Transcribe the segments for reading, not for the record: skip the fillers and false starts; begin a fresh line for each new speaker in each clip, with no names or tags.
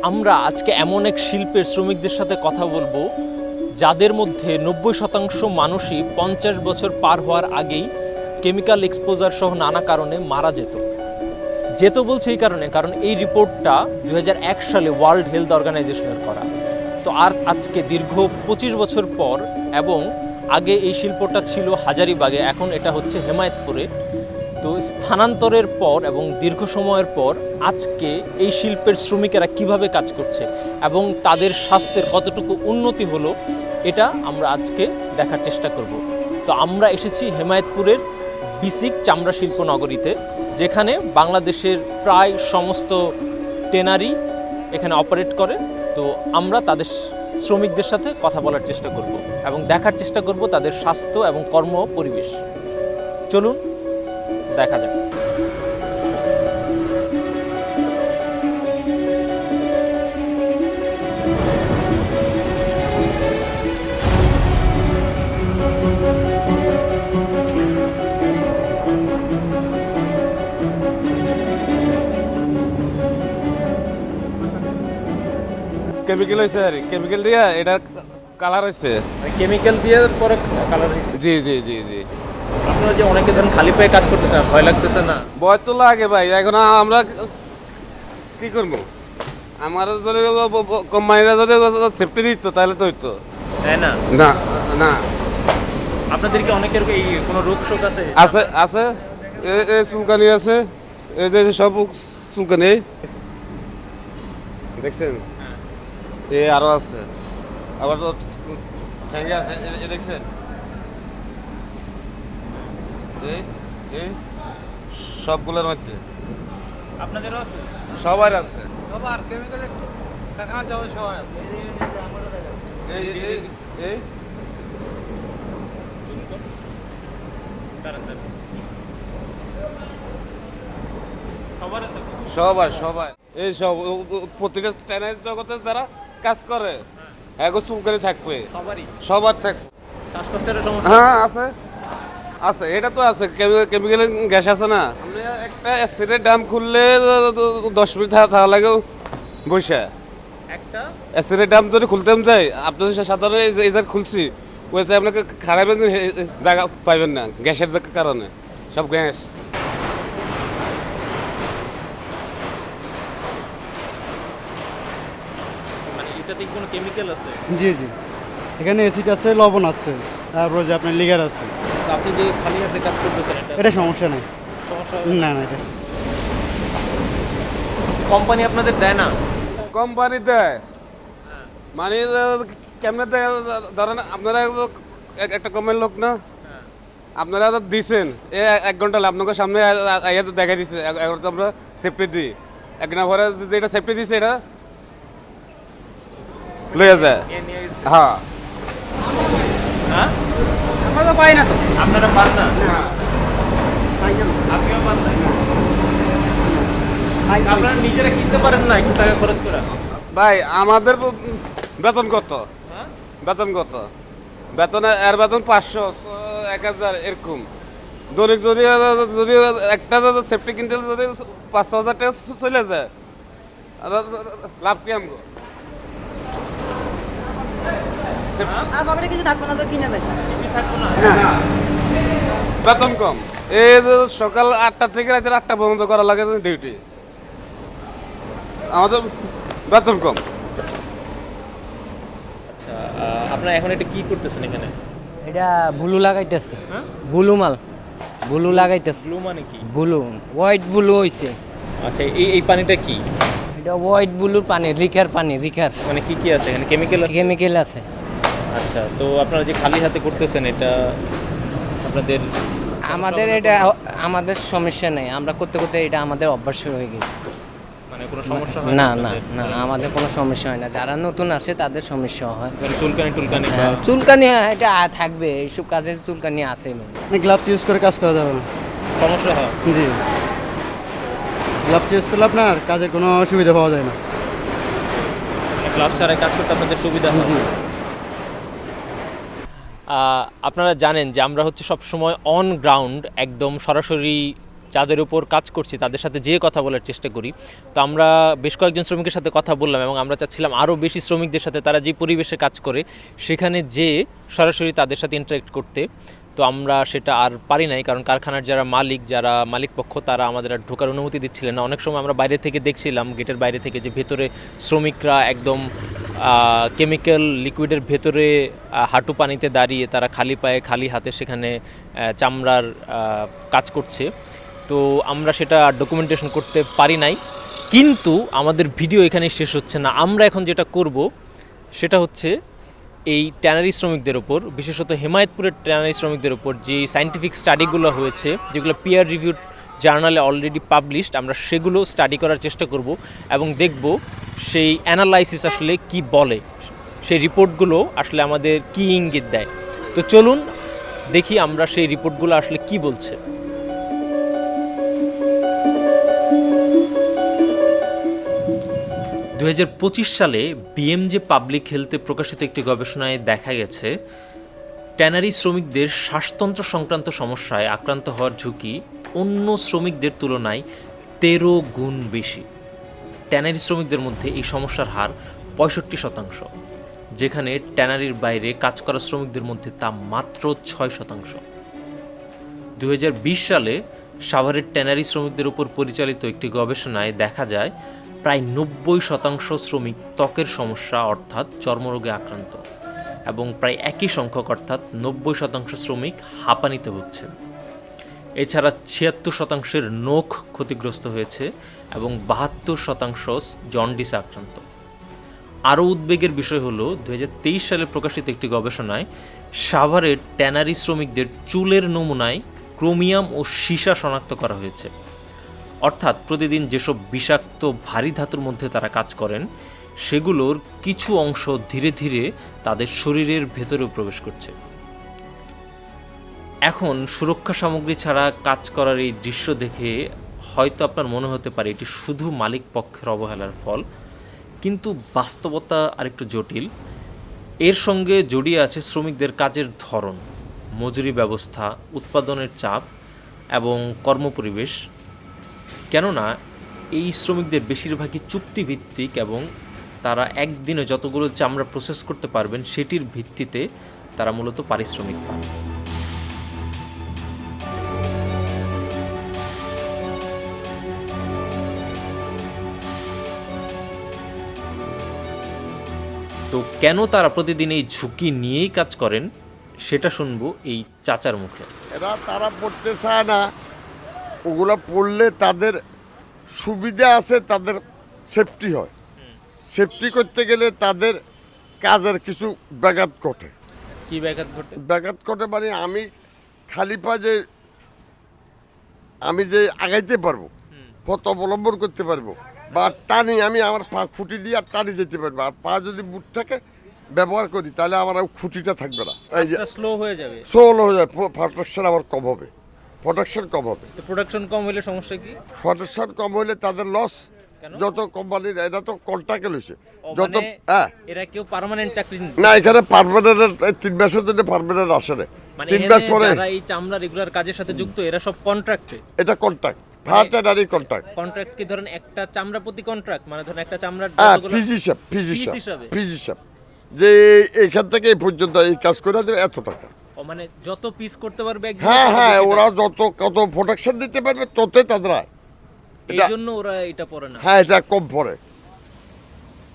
আমরা আজকে এমন এক শিল্পের শ্রমিকদের সাথে কথা বলবো যাদের মধ্যে 90% মানুষই 50 বছর পার হওয়ার আগেই কেমিক্যাল এক্সপোজার সহ নানা কারণে মারা যেত বলছে এই কারণ এই রিপোর্টটা 2001 সালে ওয়ার্ল্ড হেলথ অর্গানাইজেশনের করা। তো আর আজকে দীর্ঘ 25 বছর পর, এবং আগে এই শিল্পটা ছিল হাজারীবাগে, এখন এটা হচ্ছে হেমায়েতপুরে। তো স্থানান্তরের পর এবং দীর্ঘ সময়ের পর আজকে এই শিল্পের শ্রমিকেরা কিভাবে কাজ করছে এবং তাদের স্বাস্থ্যের কতটুকু উন্নতি হলো, এটা আমরা আজকে দেখার চেষ্টা করব। তো আমরা এসেছি হেমায়েতপুরের বিসিক চামড়া শিল্প নগরীতে, যেখানে বাংলাদেশের প্রায় সমস্ত টেনারি এখানে অপারেট করে। তো আমরা তাদের শ্রমিকদের সাথে কথা বলার চেষ্টা করব এবং দেখার চেষ্টা করব তাদের স্বাস্থ্য এবং কর্ম পরিবেশ। চলুন দেখা যাক।
কেমিক্যাল হয়েছে আর কেমিক্যাল দিয়ে এটা কালার হয়েছে।
কেমিক্যাল দিয়ে পরে কালার হয়েছে।
জি জি জি জি।
আপনারা যে অনেকে ধরেন খালি পায়ে কাজ করতেছেন, ভয় লাগতেছে না?
ভয় তো লাগে ভাই, এখন আমরা কি করবো? আমার যদি কোম্পানিরা যদি সেফটি দিত তাহলে তো হইতো।
তাই না?
না না।
আপনাদের কি অনেকের এই কোনো রোগ শোক আছে?
আছে আছে, এই চুলকানি আছে, এই যে সব চুলকানি দেখছেন, এ আরো আছে, আবার তো ঠ্যাঙ্গে আছে, এ দেখছেন, এই সবগুলোর মধ্যে
আপনাদেরও আছে?
সবার আছে।
সবার কেমিক্যালের কারখানা যাওয়া সবার আছে।
এই এই এই
সবার আছে?
সবাই সবাই এই সব প্রতিটা টেনাইজ জগতে যারা কাজ করে এগো চুলকানি থাকবে,
সবারই?
সবার থাকবে।
শ্বাসকষ্টের সমস্যা?
হ্যাঁ আছে আছে, এটা তো আছে, কেমিক্যাল গ্যাস আছে না। আপনি একটা অ্যাসিডের দাম খুললে 10 মিনিট থাকা লাগেও বসে।
একটা
অ্যাসিডের দাম যদি খুলতে যাই, আপনি সাধারণ এই যে খুলছি, ওইতে আপনাকে খারাপ জায়গা পাইবেন না, গ্যাসের কারণে সব গ্যাস।
মানে এটাতে কোনো কেমিক্যাল আছে?
জি জি, এখানে অ্যাসিড আছে, লবণ আছে, তারপরে যে আপনার লিগার আছে।
তো আপনি যে খালি হাতে কাজ করতেছেন,
এটা সমস্যা নেই।
সমস্যা
না না, এটা
কোম্পানি আপনাদের দেয় না?
কোম্পানি দেয়, মানে কেমনে দেয়? ধরেন আপনারা একটা কোম্পানির লোক না, আপনারা তো দিচ্ছেন, 1 ঘন্টা আপনাকে সামনে দেখাই দিচ্ছে, এখন তো আমরা সেফটি দিই, 1 ঘন্টা পরে যেটা সেফটি দিচ্ছে এটা লয়ে যায়। হ্যাঁ
হ্যাঁ,
আমরা তো পাই না তো।
আপনারা পান না? আপনিও পান না? আপনারা নিজেরা কিনতে পারেন না একটু টাকা খরচ করে?
ভাই আমাদের বেতন কত?
হ্যাঁ?
বেতন কত? বেতন এর বেতন 500 1000 এরকম। দৈনিক যদি যদি একটা সেফটি কিনতে যদি 5,000 টাকা চলে যায়, লাভ কি আমগো?
আর পকেটে কিছু থাকবে না তো কিনে দেয়।
কিছুই থাকবো না?
বেতন কম, এই যে সকাল 8টা থেকে রাতের 8টা পর্যন্ত করা লাগে ডিউটি, আমাদের বেতন কম।
আচ্ছা, আপনারা এখন এটা কি করতেছেন এখানে?
এটা বুলু লাগাইতেছে।
হ্যাঁ?
বুলু মাল, বুলু লাগাইতেছে।
ব্লু মানে কি?
বুলু, হোয়াইট বুলু হইছে।
আচ্ছা, এই পানিটা কি?
এটা হোয়াইট বুলুর পানি, রিকার পানি, রিকার
মানে কি কি আছে এখানে? কেমিক্যাল আছে?
কেমিক্যাল আছে।
আচ্ছা, তো আপনারা যে খালি হাতে করতেছেন, এটা আপনাদের
আমাদের এটা আমাদের সমস্যা নেই, আমরা করতে করতে এটা আমাদের অভ্যাস হয়ে গেছে।
মানে কোনো সমস্যা হয়
না
আপনাদের?
না না, আমাদের কোনো সমস্যা হয় না। যারা নতুন আসে তাদের সমস্যা হয়।
মানে চুলকানি টুলকানি বা-
হ্যাঁ, চুলকানি এটা থাকবে, এইসব কাজে চুলকানি আছে।
গ্লাভস ইউজ করে কাজ করা যাবে না।
সমস্যা হয়?
জি, গ্লাভস ইউজ করলে আপনার কাজের কোনো সুবিধা পাওয়া যায় না।
মানে গ্লাভস ছাড়াই কাজ করতে আপনাদের সুবিধা হয়?
জি।
আপনারা জানেন যে আমরা হচ্ছে সবসময় অন গ্রাউন্ড, একদম সরাসরি যাদের উপর কাজ করছি তাদের সাথে যেয়ে কথা বলার চেষ্টা করি। তো আমরা বেশ কয়েকজন শ্রমিকের সাথে কথা বললাম এবং আমরা চাচ্ছিলাম আরও বেশি শ্রমিকদের সাথে তারা যে পরিবেশে কাজ করে সেখানে যেয়ে সরাসরি তাদের সাথে ইন্টারেক্ট করতে। তো আমরা সেটা আর পারি নাই, কারণ কারখানার যারা মালিক পক্ষ তারা আমাদের আর ঢোকার অনুমতি দিচ্ছিলেন না। অনেক সময় আমরা বাইরে থেকে দেখছিলাম, গেটের বাইরে থেকে, যে ভেতরে শ্রমিকরা একদম কেমিক্যাল লিকুইডের ভেতরে হাঁটু পানিতে দাঁড়িয়ে তারা খালি পায়ে খালি হাতে সেখানে চামড়ার কাজ করছে। তো আমরা সেটা ডকুমেন্টেশন করতে পারি নাই, কিন্তু আমাদের ভিডিও এখানেই শেষ হচ্ছে না। আমরা এখন যেটা করব সেটা হচ্ছে এই ট্যানারি শ্রমিকদের ওপর, বিশেষত হেমায়েতপুরের ট্যানারি শ্রমিকদের ওপর যে সায়েন্টিফিক স্টাডিগুলো হয়েছে, যেগুলো পিয়ার রিভিউড জার্নালে অলরেডি পাবলিশড, আমরা সেগুলো স্টাডি করার চেষ্টা করব এবং দেখব সেই অ্যানালাইসিস আসলে কি বলে, সেই রিপোর্টগুলো আসলে আমাদের কি ইঙ্গিত দেয়। তো চলুন দেখি আমরা সেই রিপোর্টগুলো আসলে কি বলছে। 2025 সালে বিএমজে পাবলিক হেলথে প্রকাশিত একটি গবেষণায় দেখা গেছে ট্যানারি শ্রমিকদের শ্বাসতন্ত্র সংক্রান্ত সমস্যায় আক্রান্ত হওয়ার ঝুঁকি অন্য শ্রমিকদের তুলনায় 13 গুণ বেশি। ট্যানারি শ্রমিকদের মধ্যে এই সমস্যার হার 65%, যেখানে ট্যানারির বাইরে কাজ করা শ্রমিকদের মধ্যে তা মাত্র 6%। 2020 সালে সাভারের ট্যানারি শ্রমিকদের উপর পরিচালিত একটি গবেষণায় দেখা যায় প্রায় 90% শ্রমিক ত্বকের সমস্যা অর্থাৎ চর্মরোগে আক্রান্ত এবং প্রায় একই সংখ্যক অর্থাৎ 90% শ্রমিক হাঁপানিতে ভুগছেন। এছাড়া 76%-এর নখ ক্ষতিগ্রস্ত হয়েছে এবং 72% জন্ডিসে আক্রান্ত। আরও উদ্বেগের বিষয় হলো 2023 সালে প্রকাশিত একটি গবেষণায় সাভারের ট্যানারি শ্রমিকদের চুলের নমুনায় ক্রোমিয়াম ও সীসা শনাক্ত করা হয়েছে। অর্থাৎ প্রতিদিন যেসব বিষাক্ত ভারী ধাতুর মধ্যে তারা কাজ করেন সেগুলোর কিছু অংশ ধীরে ধীরে তাদের শরীরের ভেতরেও প্রবেশ করছে। এখন সুরক্ষা সামগ্রী ছাড়া কাজ করার এই দৃশ্য দেখে হয়তো আপনার মনে হতে পারে এটি শুধু মালিক পক্ষের অবহেলার ফল, কিন্তু বাস্তবতা আরেকটু জটিল। এর সঙ্গে জড়িয়ে আছে শ্রমিকদের কাজের ধরন, মজুরি ব্যবস্থা, উৎপাদনের চাপ এবং কর্মপরিবেশ। কেননা এই শ্রমিকদের বেশিরভাগই চুক্তিভিত্তিক এবং তারা একদিনে যতগুলো চামড়া প্রসেস করতে পারবেন সেটির ভিত্তিতে তারা মূলত পারিশ্রমিক পান। তো কেন তারা প্রতিদিন এই ঝুঁকি নিয়েই কাজ করেন সেটা শুনবো এই চাচার মুখে।
তারা পড়তে চায় না, ওগুলো পড়লে তাদের সুবিধা আছে, তাদের সেফটি হয়। সেফটি করতে গেলে তাদের কাজের কিছু ব্যাঘাত ঘটে।
কি ব্যাঘাত ঘটে?
ব্যাঘাত ঘটে মানে আমি খালি পা যে আমি যে আগাইতে পারবো, পথ অবলম্বন করতে পারবো, বা টানি আমি আমার পা খুঁটি দিয়ে আর টানি যেতে পারবো। আর পা যদি বুট থাকে ব্যবহার করি তাহলে আমার খুঁটিটা থাকবে না, এই যে
স্লো হয়ে যাবে,
সোল হয়ে যায়, প্রোটেকশন আমার কম হবে, প্রোটেকশন কম হবে।
তো প্রোডাকশন কম হলে সমস্যা কি?
প্রোটেকশন কম হলে তাদের লস। যত কোম্পানির এটা তো কন্ট্রাক্টে লইছে, যত
এরা কেউ পার্মানেন্ট চাকরি
না, এখানে পার্মানেন্ট 3 মাসের জন্য পার্মানেন্ট আসে না।
মানে
3 মাস পরে
যারা এই চামড়া রেগুলার কাজের সাথে যুক্ত এরা সব কন্ট্রাক্টে।
এটা কন্ট্রাক্ট, ভার্টারি কন্ট্রাক্ট।
কন্ট্রাক্ট কি ধরেন একটা চামড়া প্রতি কন্ট্রাক্ট, মানে ধরেন একটা চামড়ার
ফিজিশিপ যে এইখান থেকে এই পর্যন্ত এই কাজ করে দেবে এত টাকা।
মানে যত পিস করতে পারবে একদিন,
হ্যাঁ, ওরা যত কত প্রোটেকশন দিতে পারবে ততই তাদের আয়।
এই জন্য ওরা এটা পড়ে না।
হ্যাঁ, এটা কম পড়ে।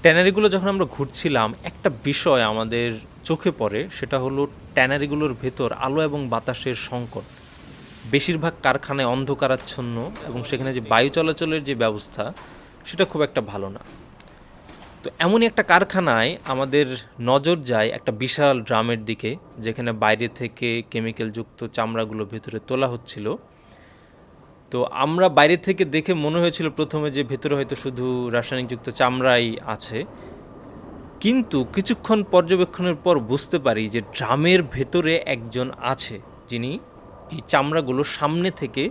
ট্যানারিগুলো যখন আমরা ঘুরছিলাম একটা বিষয় আমাদের চোখে পড়ে, সেটা হলো ট্যানারিগুলোর ভেতর আলো এবং বাতাসের সংকট। বেশিরভাগ কারখানায় অন্ধকারাচ্ছন্ন এবং সেখানে যে বায়ু চলাচলের যে ব্যবস্থা সেটা খুব একটা ভালো না। তো এমনই একটা কারখানায় আমাদের নজর যায় একটা বিশাল ড্রামের দিকে, যেখানে বাইরে থেকে কেমিক্যালযুক্ত চামড়াগুলো ভেতরে তোলা হচ্ছিল। তো আমরা বাইরে থেকে দেখে মনে হয়েছিল প্রথমে যে ভেতরে হয়তো শুধু রাসায়নিকযুক্ত চামড়াই আছে, কিন্তু কিছুক্ষণ পর্যবেক্ষণের পর বুঝতে পারি যে ড্রামের ভেতরে একজন আছে যিনি এই চামড়াগুলো সামনে থেকে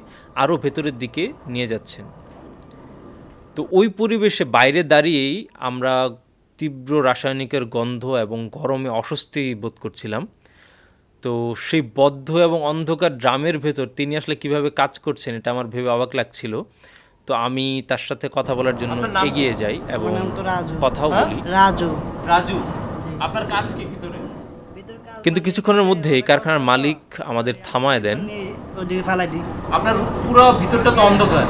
আরও ভেতরের দিকে নিয়ে যাচ্ছেন। তো ওই পরিবেশে বাইরে দাঁড়িয়েই আমরা তীব্র রাসায়নিকের গন্ধ এবং গরমে অস্বস্তি বোধ করছিলাম। তো সেই বদ্ধ এবং অন্ধকার ড্রামের ভেতর তিনি আসলে কিভাবে কাজ করছেন এটা আমার ভেবে অবাক লাগছিল। তো আমি তার সাথে কথা বলার জন্য এগিয়ে যাই এবং
আমার নাম তো রাজু।
কথাও বলি।
রাজু।
রাজু, আপনার কাজ কি ভিতরে? কিন্তু কিছুক্ষণের মধ্যে এই কারখানার মালিক আমাদের থামায় দেন।
ওদিকে ফালাই দিই।
আপনার পুরো ভিতরটা তো অন্ধকার।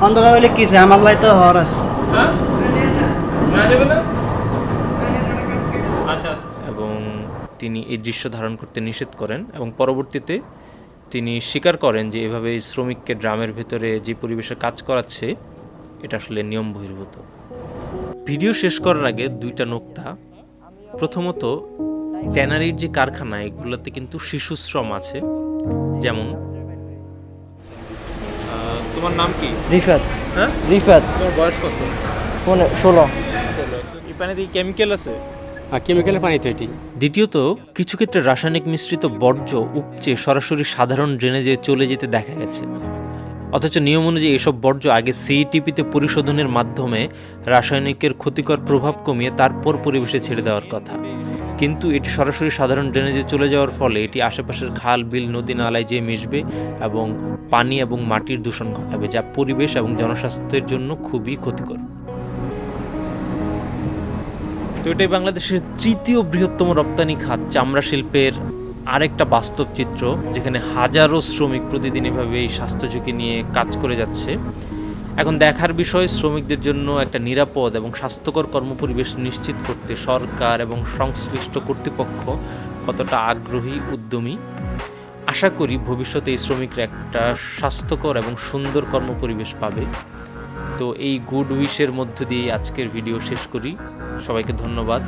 অন্ধকার হইলে কিসে আমার লাই তো হর আছে।
হ্যাঁ? না যাবে না? আচ্ছা আচ্ছা। এবং তিনি এই দৃশ্য ধারণ করতে নিষেধ করেন এবং পরবর্তীতে তিনি স্বীকার করেন যে এভাবে এই শ্রমিককে ড্রামের ভেতরে যে পরিবেশে কাজ করাচ্ছে এটা আসলে নিয়ম বহির্ভূত। ভিডিও শেষ করার আগে দুইটা নোক্তা। প্রথমত, ট্যানারির যে কারখানা এগুলোতে কিন্তু শিশু শ্রম আছে। যেমন তোমার নাম কি?
রিফাত।
হ্যাঁ,
রিফাত।
তোমার বয়স কত?
16।
এই পানিতে কেমিক্যাল আছে?
কেমিক্যালের পানি তো এটি।
দ্বিতীয়ত, কিছু ক্ষেত্রে রাসায়নিক মিশ্রিত বর্জ্য উপচে সরাসরি সাধারণ ড্রেনেজে চলে যেতে দেখা গেছে। অথচ নিয়ম অনুযায়ী এসব বর্জ্য আগে সিইটিপিতে পরিশোধনের মাধ্যমে রাসায়নিকের ক্ষতিকর প্রভাব কমিয়ে তারপর পরিবেশে ছেড়ে দেওয়ার কথা। কিন্তু এটি সরাসরি সাধারণ ড্রেনেজে চলে যাওয়ার ফলে এটি আশেপাশের খাল, বিল, নদী, নালায় যেয়ে মিশবে এবং পানি এবং মাটির দূষণ ঘটাবে, যা পরিবেশ এবং জনস্বাস্থ্যের জন্য খুবই ক্ষতিকর। তো এটাই বাংলাদেশের তৃতীয় বৃহত্তম রপ্তানি খাত চামড়া শিল্পের আরেকটা বাস্তব চিত্র, যেখানে হাজারো শ্রমিক প্রতিদিন এভাবে এই স্বাস্থ্য ঝুঁকি নিয়ে কাজ করে যাচ্ছে। এখন দেখার বিষয় শ্রমিকদের জন্য একটা নিরাপদ এবং স্বাস্থ্যকর কর্মপরিবেশ নিশ্চিত করতে সরকার এবং সংশ্লিষ্ট কর্তৃপক্ষ কতটা আগ্রহী, উদ্যমী। আশা করি ভবিষ্যতে এই শ্রমিকরা একটা স্বাস্থ্যকর এবং সুন্দর কর্মপরিবেশ পাবে। তো এই গুড উইশের মধ্য দিয়ে আজকের ভিডিও শেষ করি। সবাইকে ধন্যবাদ।